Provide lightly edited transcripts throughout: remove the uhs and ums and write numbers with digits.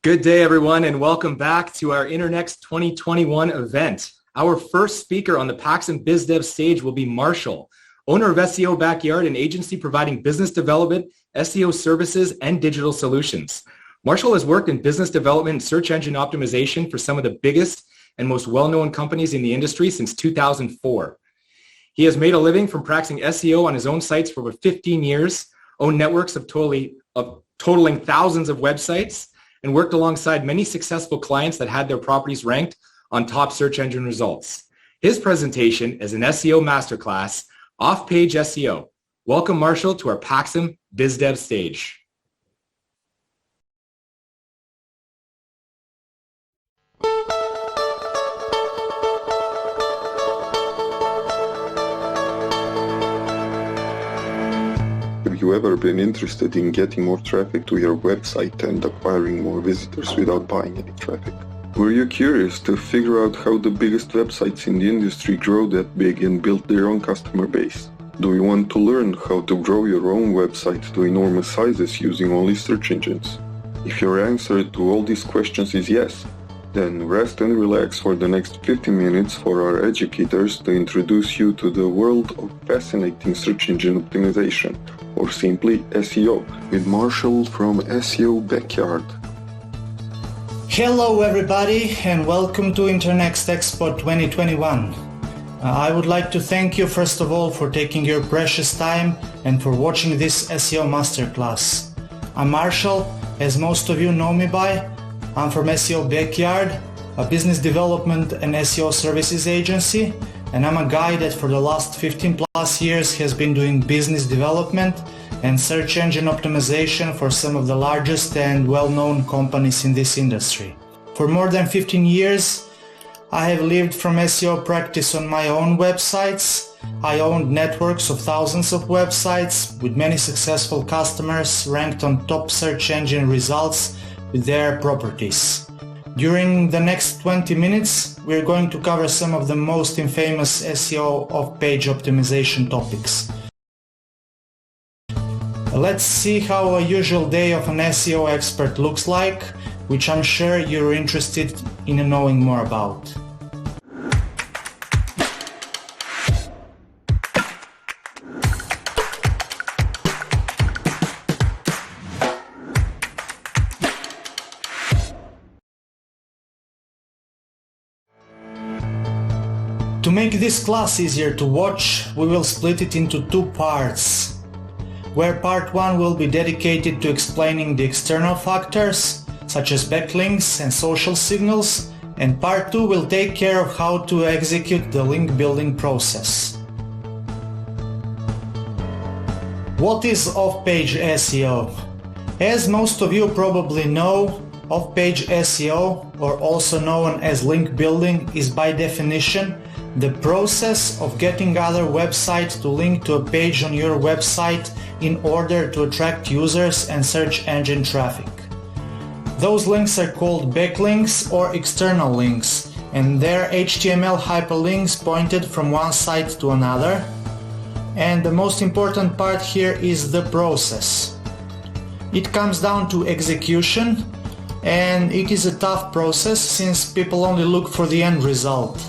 Good day, everyone, and welcome back to our interNEXT 2021 event. Our first speaker on the PAX and BizDev stage will be Marshall, owner of SEO Backyard, an agency providing business development, SEO services, and digital solutions. Marshall has worked in business development and search engine optimization for some of the biggest and most well-known companies in the industry since 2004. He has made a living from practicing SEO on his own sites for over 15 years, owned networks of totaling thousands of websites, and worked alongside many successful clients that had their properties ranked on top search engine results. His presentation is an SEO Masterclass, Off-page SEO. Welcome, Marshall, to our PAX and BizDev stage. Have you ever been interested in getting more traffic to your website and acquiring more visitors without buying any traffic? Were you curious to figure out how the biggest websites in the industry grow that big and build their own customer base? Do you want to learn how to grow your own website to enormous sizes using only search engines? If your answer to all these questions is yes, then rest and relax for the next 50 minutes for our educators to introduce you to the world of fascinating search engine optimization, or simply SEO, with Marshall from SEO Backyard. Hello everybody and welcome to interNEXT Expo 2021. I would like to thank you first of all for taking your precious time and for watching this SEO Masterclass. I'm Marshall, as most of you know me by. I'm from SEO Backyard, a business development and SEO services agency, and I'm a guy that for the last 15 plus years has been doing business development and search engine optimization for some of the largest and well-known companies in this industry. For more than 15 years, I have lived from SEO practice on my own websites. I owned networks of thousands of websites with many successful customers ranked on top search engine results with their properties. During the next 20 minutes, we're going to cover some of the most infamous SEO off-page optimization topics. Let's see how a usual day of an SEO expert looks like, which I'm sure you're interested in knowing more about. To make this class easier to watch, we will split it into two parts, where part 1 will be dedicated to explaining the external factors, such as backlinks and social signals, and part 2 will take care of how to execute the link building process. What is off-page SEO? As most of you probably know, off-page SEO, or also known as link building, is by definition the process of getting other websites to link to a page on your website in order to attract users and search engine traffic. Those links are called backlinks or external links, and they're HTML hyperlinks pointed from one site to another. And the most important part here is the process. It comes down to execution, and it is a tough process since people only look for the end result.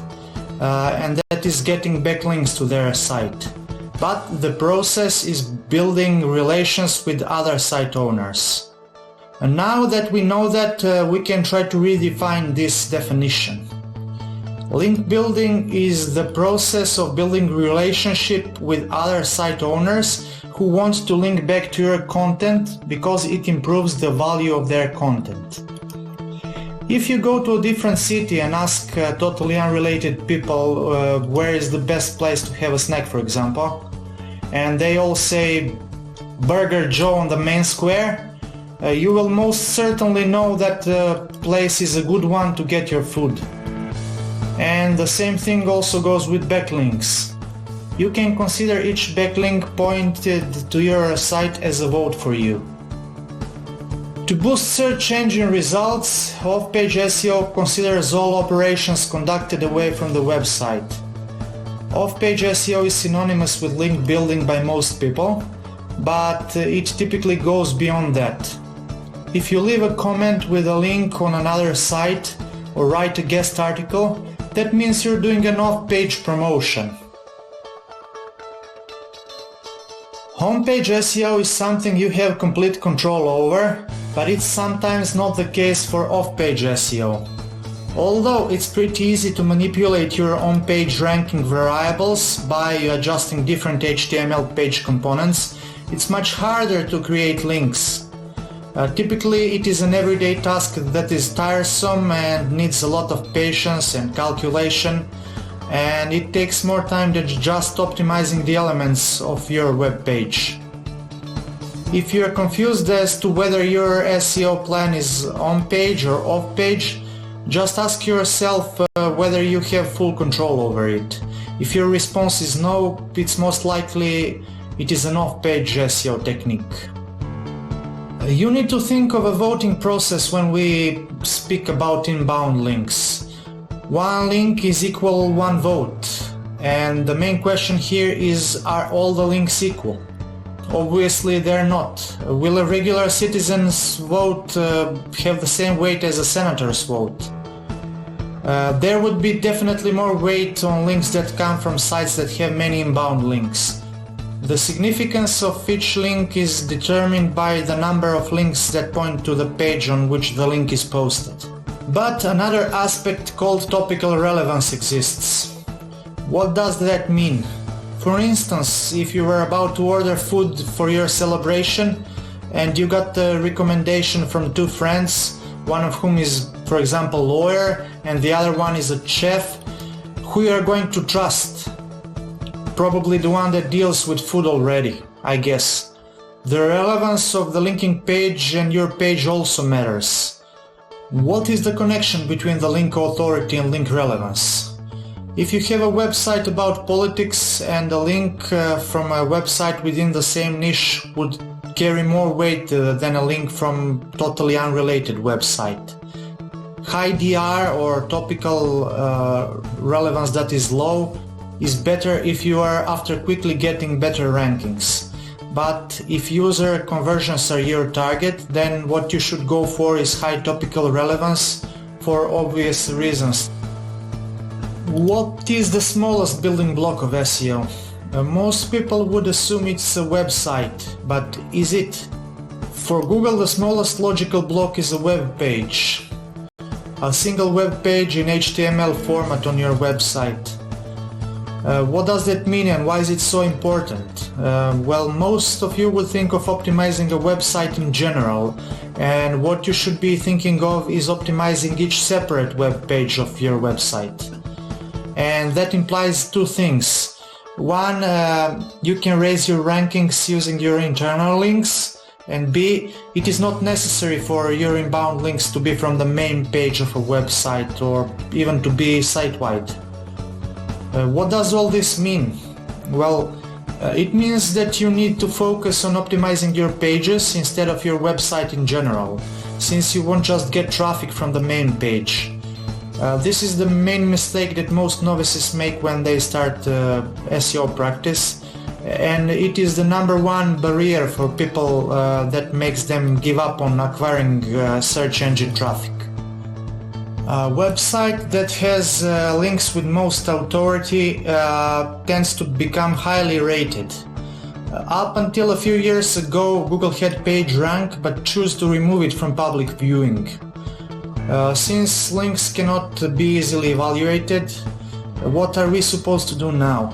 And that is getting backlinks to their site. But the process is building relations with other site owners. And now that we know that, we can try to redefine this definition. Link building is the process of building relationship with other site owners who want to link back to your content because it improves the value of their content. If you go to a different city and ask totally unrelated people where is the best place to have a snack, for example, and they all say Burger Joe on the main square, you will most certainly know that place is a good one to get your food. And the same thing also goes with backlinks. You can consider each backlink pointed to your site as a vote for you. To boost search engine results, off-page SEO considers all operations conducted away from the website. Off-page SEO is synonymous with link building by most people, but it typically goes beyond that. If you leave a comment with a link on another site or write a guest article, that means you're doing an off-page promotion. Homepage SEO is something you have complete control over, but it's sometimes not the case for off-page SEO. Although it's pretty easy to manipulate your on-page ranking variables by adjusting different HTML page components, it's much harder to create links. Typically it is an everyday task that is tiresome and needs a lot of patience and calculation, and it takes more time than just optimizing the elements of your web page. If you are confused as to whether your SEO plan is on-page or off-page, just ask yourself whether you have full control over it. If your response is no, it's most likely it is an off-page SEO technique. You need to think of a voting process when we speak about inbound links. One link is equal one vote, and the main question here is, are all the links equal? Obviously they're not. Will a regular citizen's vote have the same weight as a senator's vote? There would be definitely more weight on links that come from sites that have many inbound links. The significance of each link is determined by the number of links that point to the page on which the link is posted. But another aspect called topical relevance exists. What does that mean? For instance, if you were about to order food for your celebration and you got a recommendation from two friends, one of whom is, for example, a lawyer and the other one is a chef, who you are going to trust? Probably the one that deals with food already, I guess. The relevance of the linking page and your page also matters. What is the connection between the link authority and link relevance? If you have a website about politics and a link from a website within the same niche would carry more weight than a link from totally unrelated website. High DR or topical relevance that is low is better if you are after quickly getting better rankings. But if user conversions are your target, then what you should go for is high topical relevance for obvious reasons. What is the smallest building block of SEO? Most people would assume it's a website, but is it? For Google, the smallest logical block is a web page. A single web page in HTML format on your website. What does that mean and why is it so important? Well, most of you would think of optimizing a website in general, and what you should be thinking of is optimizing each separate web page of your website. And that implies two things. One, you can raise your rankings using your internal links, and B, it is not necessary for your inbound links to be from the main page of a website or even to be site-wide. What does all this mean? Well, it means that you need to focus on optimizing your pages instead of your website in general, since you won't just get traffic from the main page. This is the main mistake that most novices make when they start SEO practice, and it is the number one barrier for people that makes them give up on acquiring search engine traffic. A website that has links with most authority tends to become highly rated. Up until a few years ago, Google had PageRank, but chose to remove it from public viewing. Since links cannot be easily evaluated, what are we supposed to do now?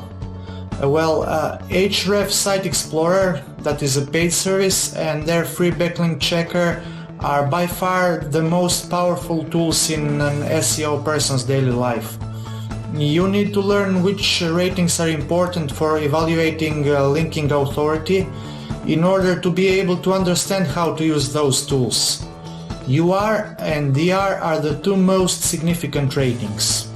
Well, Href Site Explorer, that is a paid service, and their free backlink checker are by far the most powerful tools in an SEO person's daily life. You need to learn which ratings are important for evaluating linking authority in order to be able to understand how to use those tools. UR and DR are the two most significant ratings.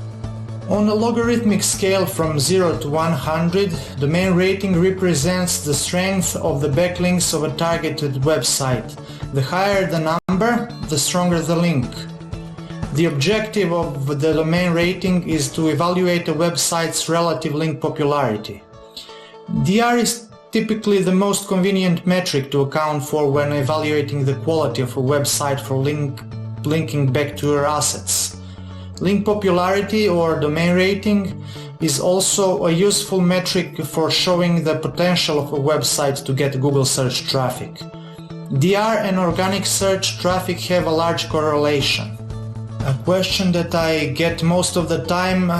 On a logarithmic scale from 0 to 100, the main rating represents the strength of the backlinks of a targeted website. The higher the number, the stronger the link. The objective of the domain rating is to evaluate a website's relative link popularity. DR is typically the most convenient metric to account for when evaluating the quality of a website for linking back to your assets. Link popularity or domain rating is also a useful metric for showing the potential of a website to get Google search traffic. DR and organic search traffic have a large correlation. A question that I get most of the time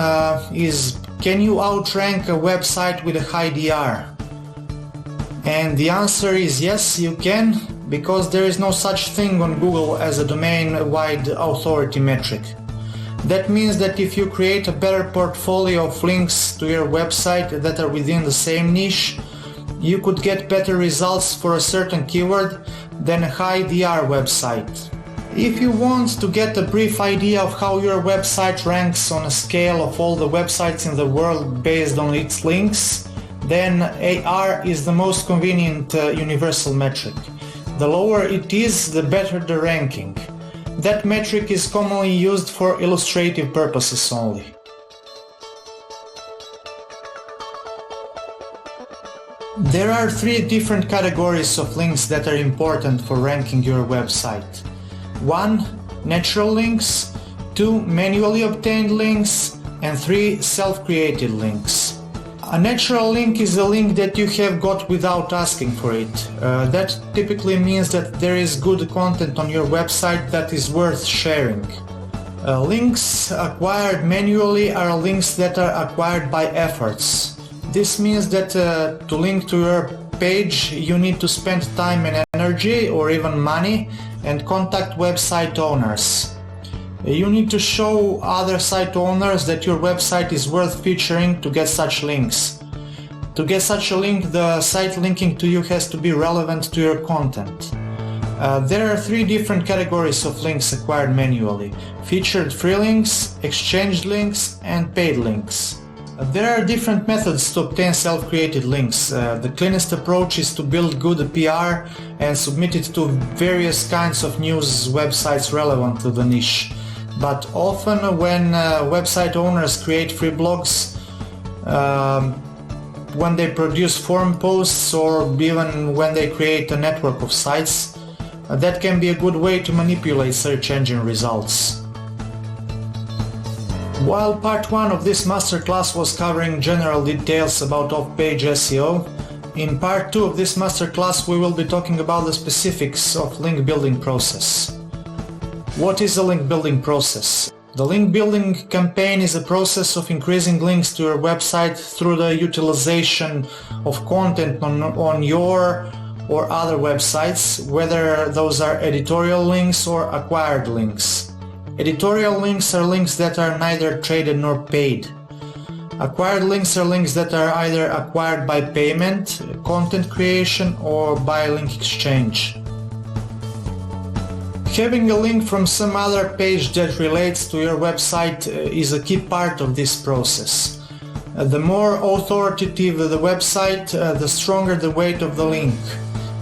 is, can you outrank a website with a high DR? And the answer is yes, you can, because there is no such thing on Google as a domain-wide authority metric. That means that if you create a better portfolio of links to your website that are within the same niche, you could get better results for a certain keyword than a high DR website. If you want to get a brief idea of how your website ranks on a scale of all the websites in the world based on its links, then AR is the most convenient universal metric. The lower it is, the better the ranking. That metric is commonly used for illustrative purposes only. There are three different categories of links that are important for ranking your website. 1. Natural links, 2. Manually obtained links, and 3. Self-created links. A natural link is a link that you have got without asking for it. That typically means that there is good content on your website that is worth sharing. Links acquired manually are links that are acquired by efforts. This means that to link to your page you need to spend time and energy or even money and contact website owners. You need to show other site owners that your website is worth featuring to get such links. To get such a link, the site linking to you has to be relevant to your content. There are three different categories of links acquired manually: featured free links, exchanged links, and paid links. There are different methods to obtain self-created links. The cleanest approach is to build good PR and submit it to various kinds of news websites relevant to the niche. But often when website owners create free blogs, when they produce forum posts, or even when they create a network of sites, that can be a good way to manipulate search engine results. While part 1 of this masterclass was covering general details about off-page SEO, in part 2 of this masterclass we will be talking about the specifics of link building process. What is a link building process? The link building campaign is a process of increasing links to your website through the utilization of content on your or other websites, whether those are editorial links or acquired links. Editorial links are links that are neither traded nor paid. Acquired links are links that are either acquired by payment, content creation, or by link exchange. Having a link from some other page that relates to your website is a key part of this process. The more authoritative the website, the stronger the weight of the link.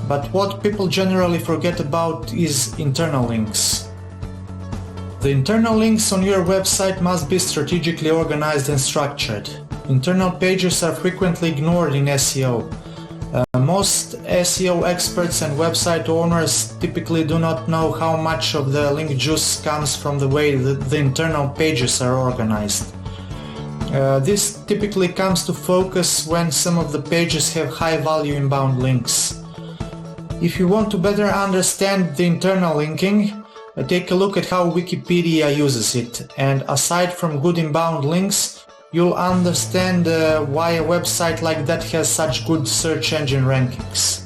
But what people generally forget about is internal links. The internal links on your website must be strategically organized and structured. Internal pages are frequently ignored in SEO. Most SEO experts and website owners typically do not know how much of the link juice comes from the way the internal pages are organized. This typically comes to focus when some of the pages have high-value inbound links. If you want to better understand the internal linking, take a look at how Wikipedia uses it, and aside from good inbound links, you'll understand why a website like that has such good search engine rankings.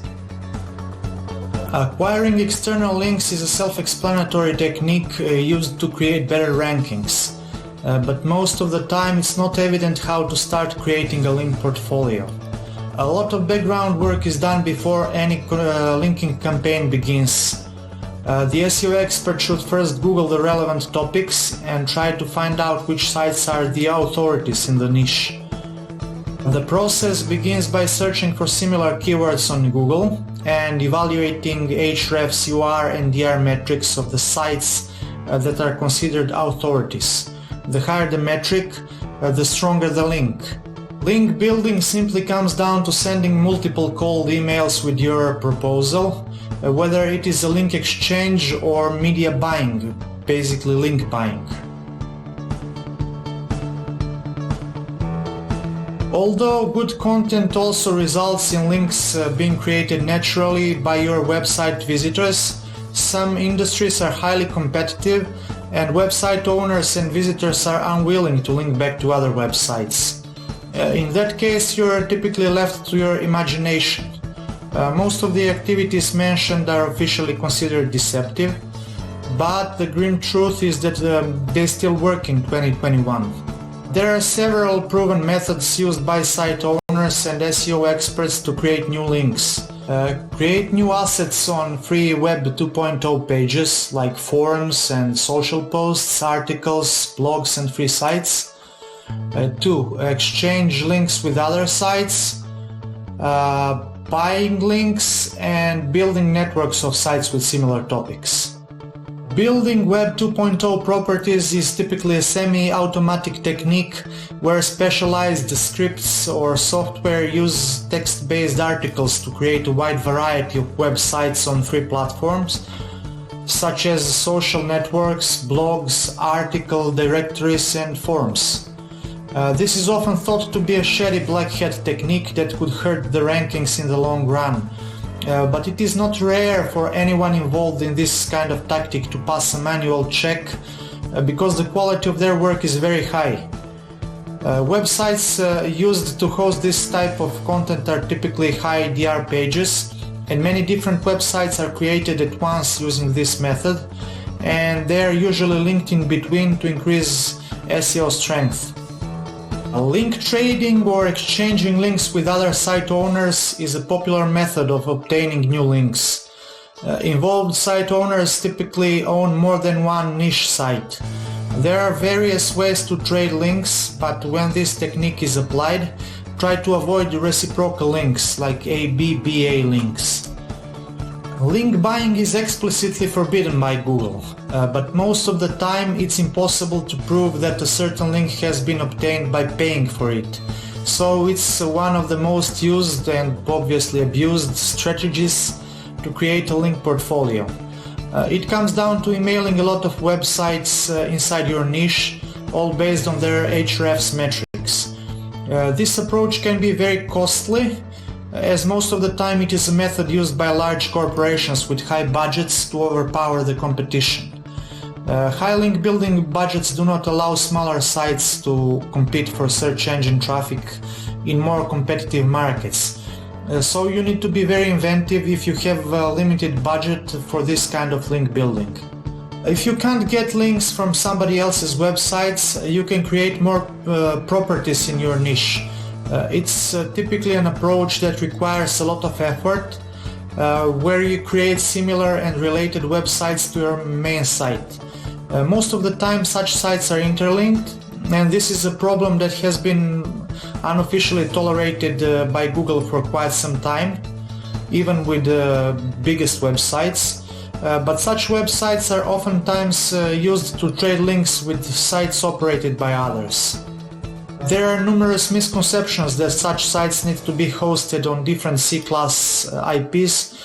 Acquiring external links is a self-explanatory technique used to create better rankings, but most of the time it's not evident how to start creating a link portfolio. A lot of background work is done before any linking campaign begins. The SEO expert should first Google the relevant topics and try to find out which sites are the authorities in the niche. The process begins by searching for similar keywords on Google and evaluating Hrefs, UR and DR metrics of the sites that are considered authorities. The higher the metric, the stronger the link. Link building simply comes down to sending multiple cold emails with your proposal, whether it is a link exchange or media buying, basically link buying. Although good content also results in links being created naturally by your website visitors, some industries are highly competitive and website owners and visitors are unwilling to link back to other websites. In that case, you are typically left to your imagination. Most of the activities mentioned are officially considered deceptive, but the grim truth is that they still work in 2021. There are several proven methods used by site owners and SEO experts to create new links. Create new assets on free Web 2.0 pages like forums and social posts, articles, blogs and free sites. 2. Exchange links with other sites, buying links and building networks of sites with similar topics. Building Web 2.0 properties is typically a semi-automatic technique where specialized scripts or software use text-based articles to create a wide variety of websites on free platforms, such as social networks, blogs, article directories and forums. This is often thought to be a shady black hat technique that could hurt the rankings in the long run. But it is not rare for anyone involved in this kind of tactic to pass a manual check because the quality of their work is very high. Websites used to host this type of content are typically high DR pages, and many different websites are created at once using this method, and they are usually linked in between to increase SEO strength. Link trading or exchanging links with other site owners is a popular method of obtaining new links. Involved site owners typically own more than one niche site. There are various ways to trade links, but when this technique is applied, try to avoid reciprocal links like ABBA links. Link buying is explicitly forbidden by Google, but most of the time it's impossible to prove that a certain link has been obtained by paying for it. So it's one of the most used and obviously abused strategies to create a link portfolio. It comes down to emailing a lot of websites inside your niche, all based on their Ahrefs metrics. This approach can be very costly, as most of the time it is a method used by large corporations with high budgets to overpower the competition. High link building budgets do not allow smaller sites to compete for search engine traffic in more competitive markets. So you need to be very inventive if you have a limited budget for this kind of link building. If you can't get links from somebody else's websites, you can create more properties in your niche. It's typically an approach that requires a lot of effort, where you create similar and related websites to your main site. Most of the time such sites are interlinked, and this is a problem that has been unofficially tolerated by Google for quite some time, even with the biggest websites. But such websites are oftentimes used to trade links with sites operated by others. There are numerous misconceptions that such sites need to be hosted on different C-class IPs,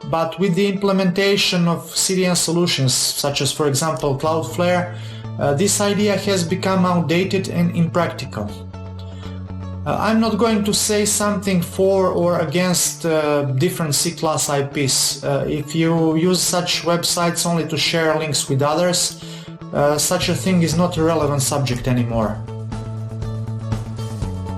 but with the implementation of CDN solutions, such as for example Cloudflare, this idea has become outdated and impractical. I'm not going to say something for or against different C-class IPs. If you use such websites only to share links with others, such a thing is not a relevant subject anymore.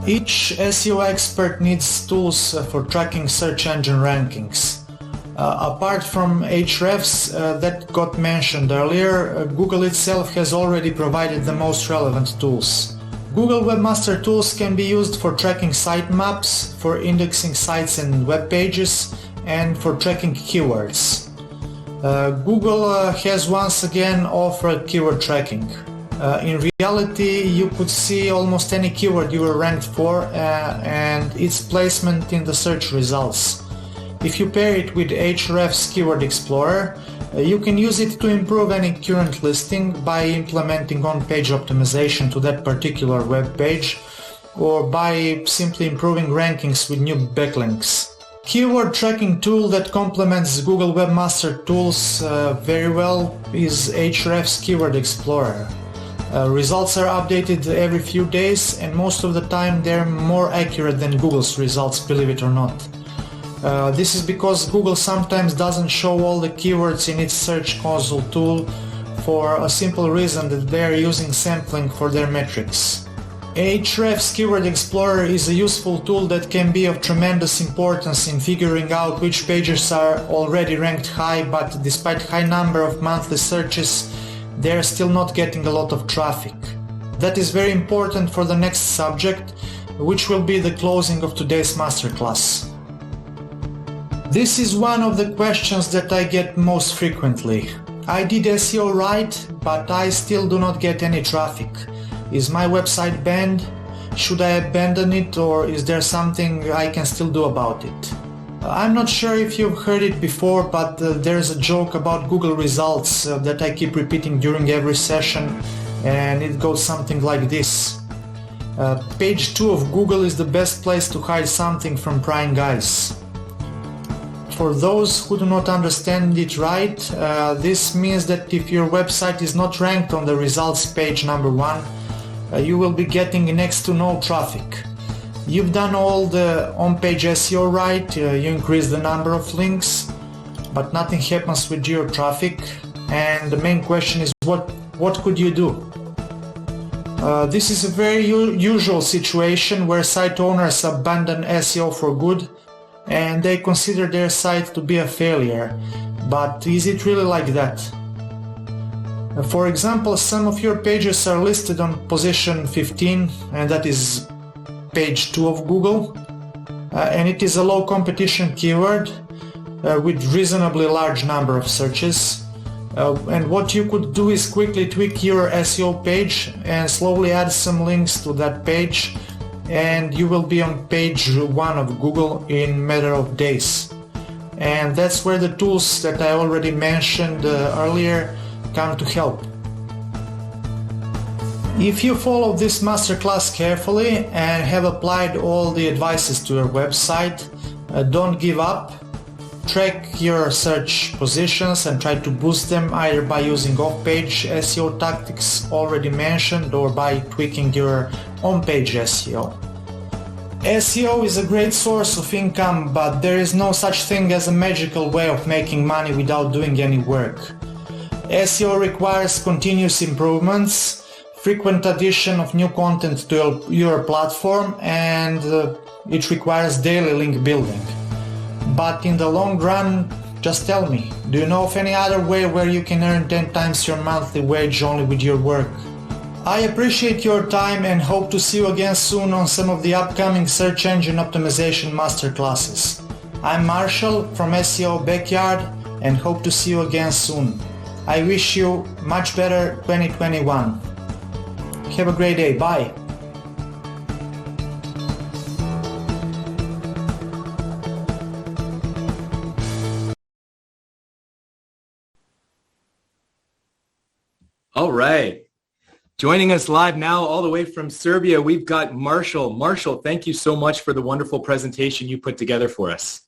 Each SEO expert needs tools for tracking search engine rankings. Apart from Ahrefs that got mentioned earlier, Google itself has already provided the most relevant tools. Google Webmaster Tools can be used for tracking sitemaps, for indexing sites and web pages, and for tracking keywords. Google has once again offered keyword tracking. In reality, you could see almost any keyword you were ranked for and its placement in the search results. If you pair it with Ahrefs Keyword Explorer, you can use it to improve any current listing by implementing on-page optimization to that particular web page, or by simply improving rankings with new backlinks. Keyword tracking tool that complements Google Webmaster Tools very well is Ahrefs Keyword Explorer. Results are updated every few days, and most of the time they're more accurate than Google's results, believe it or not. This is because Google sometimes doesn't show all the keywords in its Search Console tool for a simple reason that they're using sampling for their metrics. Ahrefs Keyword Explorer is a useful tool that can be of tremendous importance in figuring out which pages are already ranked high, but despite high number of monthly searches, they're still not getting a lot of traffic. That is very important for the next subject, which will be the closing of today's masterclass. This is one of the questions that I get most frequently. I did SEO right, but I still do not get any traffic. Is my website banned? Should I abandon it, or is there something I can still do about it? I'm not sure if you've heard it before, but there's a joke about Google results that I keep repeating during every session, and it goes something like this. Page 2 of Google is the best place to hide something from prying eyes. For those who do not understand it right, this means that if your website is not ranked on the results page number 1, you will be getting next to no traffic. You've done all the on-page SEO right, you increase the number of links, but nothing happens with your traffic, and the main question is what could you do? This is a very usual situation where site owners abandon SEO for good and they consider their site to be a failure. But is it really like that? For example, some of your pages are listed on position 15, and that is page 2 of Google, and it is a low competition keyword with reasonably large number of searches. And what you could do is quickly tweak your SEO page and slowly add some links to that page, and you will be on page 1 of Google in a matter of days. And that's where the tools that I already mentioned earlier come to help. If you follow this masterclass carefully and have applied all the advices to your website, don't give up. Track your search positions and try to boost them either by using off-page SEO tactics already mentioned or by tweaking your on-page SEO. SEO is a great source of income, but there is no such thing as a magical way of making money without doing any work. SEO requires continuous improvements, frequent addition of new content to your platform, and it requires daily link building. But in the long run, just tell me, do you know of any other way where you can earn 10 times your monthly wage only with your work? I appreciate your time and hope to see you again soon on some of the upcoming search engine optimization masterclasses. I'm Marshall from SEO Backyard and hope to see you again soon. I wish you much better 2021. Have a great day. Bye. All right. Joining us live now all the way from Serbia, we've got Marshall. Marshall, thank you so much for the wonderful presentation you put together for us.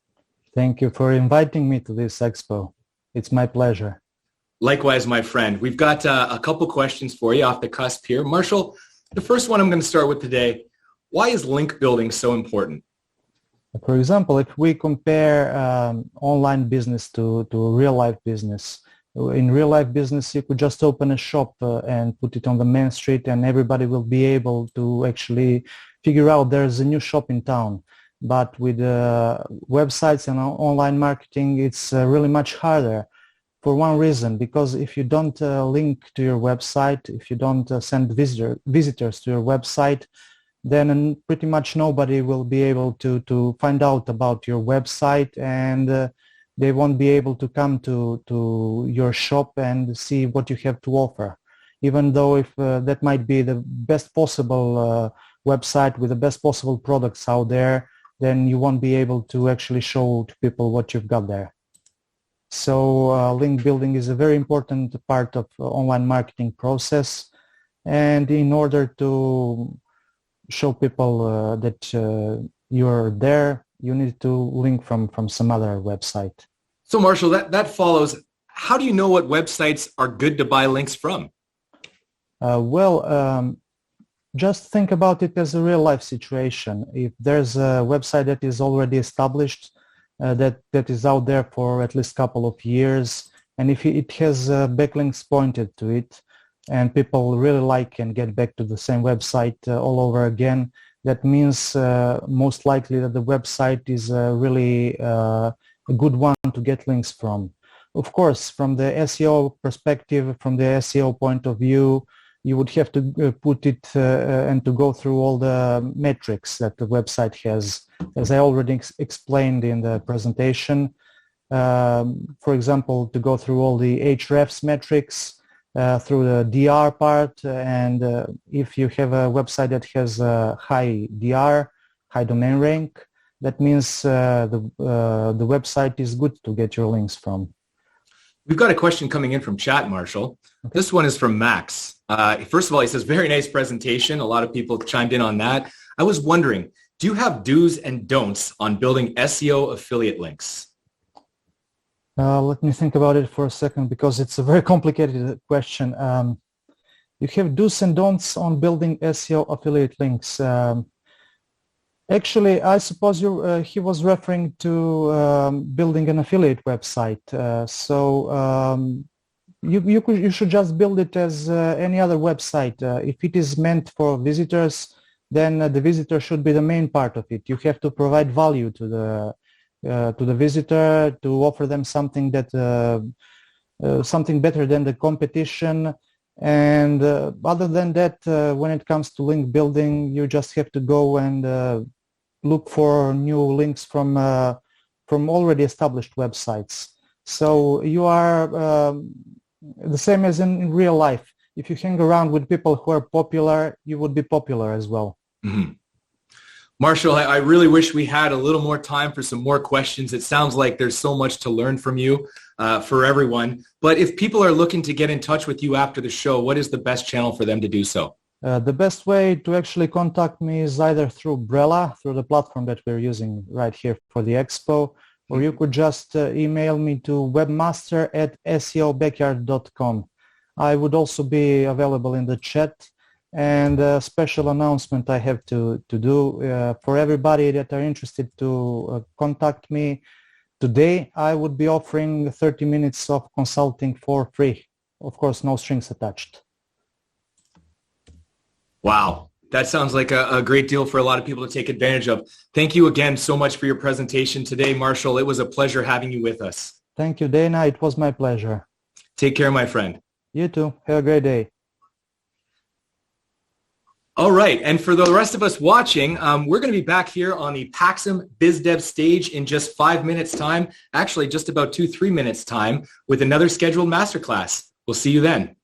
Thank you for inviting me to this expo. It's my pleasure. Likewise, my friend. We've got a couple questions for you off the cusp here. Marshall, the first one I'm going to start with today. Why is link building so important? For example, if we compare online business to real-life business, in real-life business, you could just open a shop and put it on the main street and everybody will be able to actually figure out there's a new shop in town. But with websites and online marketing, it's really much harder for one reason, because if you don't link to your website, if you don't send visitors to your website, then pretty much nobody will be able to find out about your website, and they won't be able to come to your shop and see what you have to offer. Even though if that might be the best possible website with the best possible products out there, then you won't be able to actually show to people what you've got there. So link building is a very important part of online marketing process. And in order to show people that you're there, you need to link from some other website. So Marshall, that follows. How do you know what websites are good to buy links from? Just think about it as a real life situation. If there's a website that is already established, that is out there for at least a couple of years, and if it has backlinks pointed to it, and people really like and get back to the same website all over again, that means most likely that the website is really a good one to get links from. Of course, from the SEO perspective, from the SEO point of view, you would have to put it and to go through all the metrics that the website has, as I already explained in the presentation. For example, to go through all the Hrefs metrics, through the DR part, and if you have a website that has a high DR, high domain rank, that means the website is good to get your links from. We've got a question coming in from chat, Marshall. Okay. This one is from Max. First of all, he says, very nice presentation. A lot of people chimed in on that. I was wondering, do you have do's and don'ts on building SEO affiliate links? Let me think about it for a second, because it's a very complicated question. You have do's and don'ts on building SEO affiliate links. Actually, I suppose he was referring to building an affiliate website. You should just build it as any other website. If it is meant for visitors, then the visitor should be the main part of it. You have to provide value to the visitor, to offer them something that something better than the competition. And other than that, when it comes to link building, you just have to go and look for new links from already established websites. So you are the same as in real life. If you hang around with people who are popular, you would be popular as well. Mm-hmm. Marshall, I really wish we had a little more time for some more questions. It sounds like there's so much to learn from you for everyone. But if people are looking to get in touch with you after the show, what is the best channel for them to do so? The best way to actually contact me is either through Brella, through the platform that we're using right here for the expo, or you could just email me to webmaster@seobackyard.com. I would also be available in the chat. And a special announcement I have to do for everybody that are interested to contact me today. I would be offering 30 minutes of consulting for free. Of course, no strings attached. Wow. That sounds like a great deal for a lot of people to take advantage of. Thank you again so much for your presentation today, Marshall. It was a pleasure having you with us. Thank you, Dana. It was my pleasure. Take care, my friend. You too. Have a great day. All right. And for the rest of us watching, we're going to be back here on the Paxum BizDev stage in just 5 minutes time, actually just about 2-3 minutes time, with another scheduled masterclass. We'll see you then.